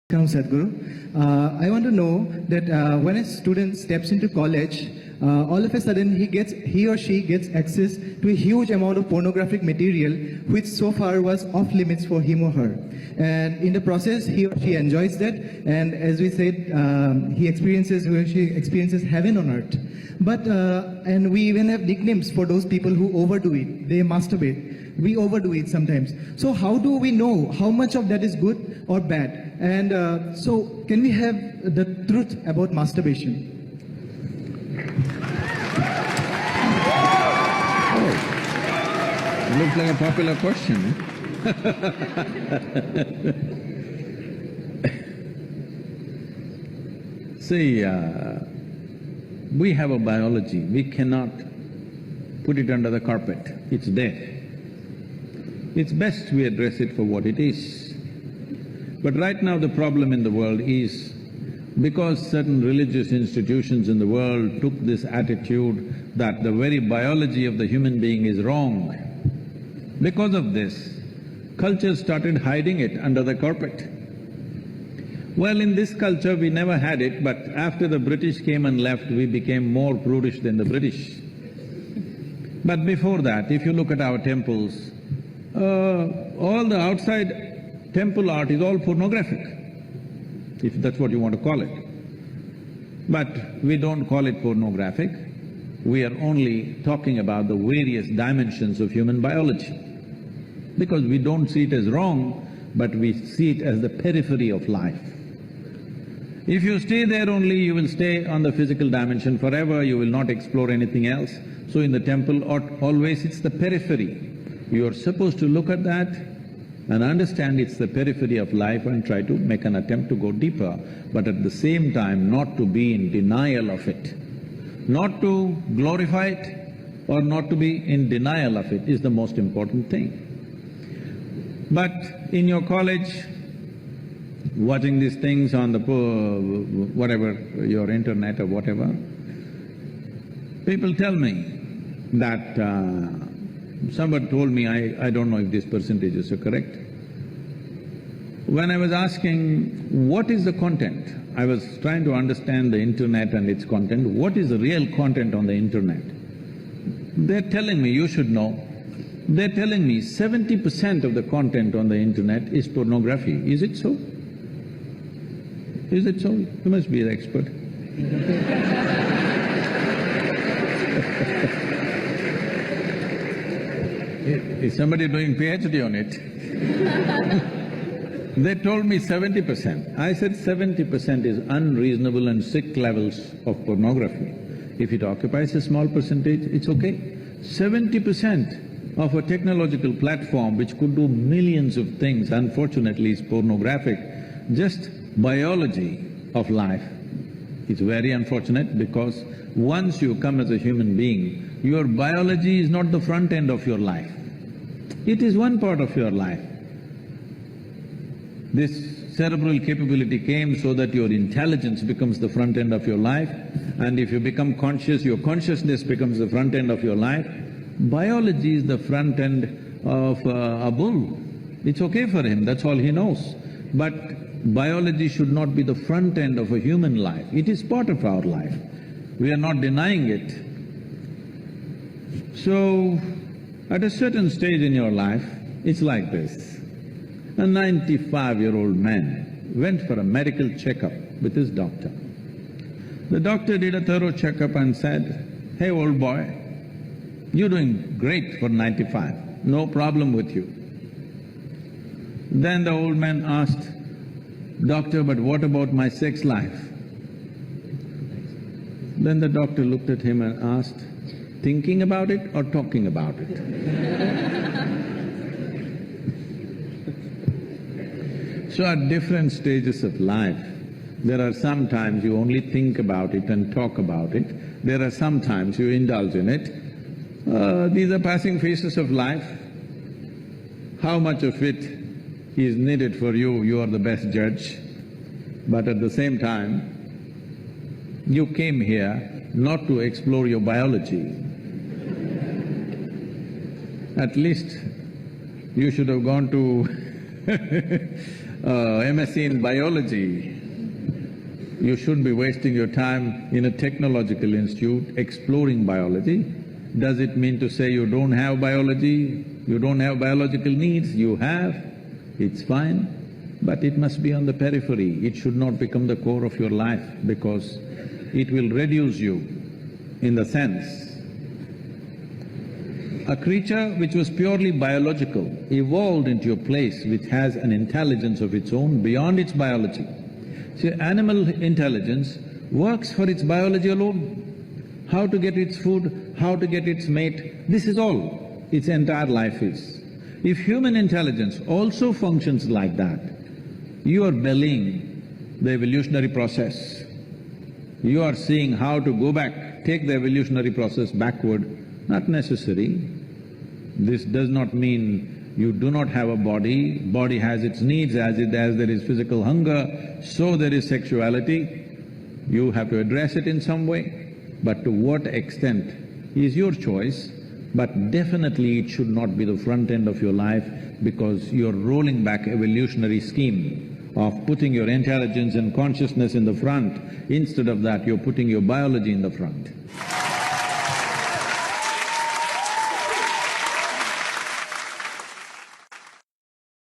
Come, Sadhguru. I want to know that when a student steps into college, all of a sudden he or she gets access to a huge amount of pornographic material, which so far was off limits for him or her. And in the process, he or she enjoys that, and as we said, he or she experiences heaven on earth. But and we even have nicknames for those people who overdo it. They masturbate. We overdo it sometimes. So how do we know how much of that is good or bad? And so can we have the truth about masturbation? Oh, looks like a popular question. See, we have a biology. We cannot put it under the carpet. It's there. It's best we address it for what it is. But right now the problem in the world is because certain religious institutions in the world took this attitude that the very biology of the human being is wrong. Because of this, culture started hiding it under the carpet. Well, in this culture we never had it, but after the British came and left, we became more prudish than the British. But before that, if you look at our temples, all the outside temple art is all pornographic, if that's what you want to call it. But we don't call it pornographic, we are only talking about the various dimensions of human biology. Because we don't see it as wrong, but we see it as the periphery of life. If you stay there only, you will stay on the physical dimension forever, you will not explore anything else. So in the temple, always it's the periphery. You are supposed to look at that and understand it's the periphery of life and try to make an attempt to go deeper, but at the same time not to be in denial of it. Not to glorify it or not to be in denial of it is the most important thing. But in your college, watching these things on the whatever, your internet or whatever, people tell me that somebody told me, I don't know if these percentages are correct. When I was asking, what is the content? I was trying to understand the internet and its content. What is the real content on the internet? They're telling me, you should know, they're telling me 70% of the content on the internet is pornography. Is it so? Is it so? You must be the expert. Is somebody doing PhD on it? They told me 70%. I said 70% is unreasonable and sick levels of pornography. If it occupies a small percentage, it's okay. 70% of a technological platform which could do millions of things, unfortunately is pornographic. Just biology of life is very unfortunate because once you come as a human being, your biology is not the front end of your life. It is one part of your life. This cerebral capability came so that your intelligence becomes the front end of your life, and if you become conscious, your consciousness becomes the front end of your life. Biology is the front end of a bull. It's okay for him, that's all he knows. But biology should not be the front end of a human life. It is part of our life. We are not denying it. So, at a certain stage in your life, it's like this. A 95-year-old man went for a medical checkup with his doctor. The doctor did a thorough checkup and said, "Hey, old boy, you're doing great for 95, no problem with you." Then the old man asked, "Doctor, but what about my sex life?" Then the doctor looked at him and asked, "Thinking about it or talking about it?" So at different stages of life, there are some times you only think about it and talk about it, there are some times you indulge in it. These are passing phases of life. How much of it is needed for you, you are the best judge. But at the same time, you came here not to explore your biology. At least you should have gone to MSc in biology. You shouldn't be wasting your time in a technological institute exploring biology. Does it mean to say you don't have biology, you don't have biological needs? You have, it's fine, but it must be on the periphery. It should not become the core of your life because it will reduce you in the sense. A creature which was purely biological evolved into a place which has an intelligence of its own beyond its biology. See, animal intelligence works for its biology alone. How to get its food, how to get its mate, this is all its entire life is. If human intelligence also functions like that, you are bellying the evolutionary process. You are seeing how to go back, take the evolutionary process backward, not necessary. This does not mean you do not have a body, body has its needs, as there is physical hunger, so there is sexuality. You have to address it in some way, but to what extent is your choice, but definitely it should not be the front end of your life because you're rolling back evolutionary scheme of putting your intelligence and consciousness in the front. Instead of that, you're putting your biology in the front.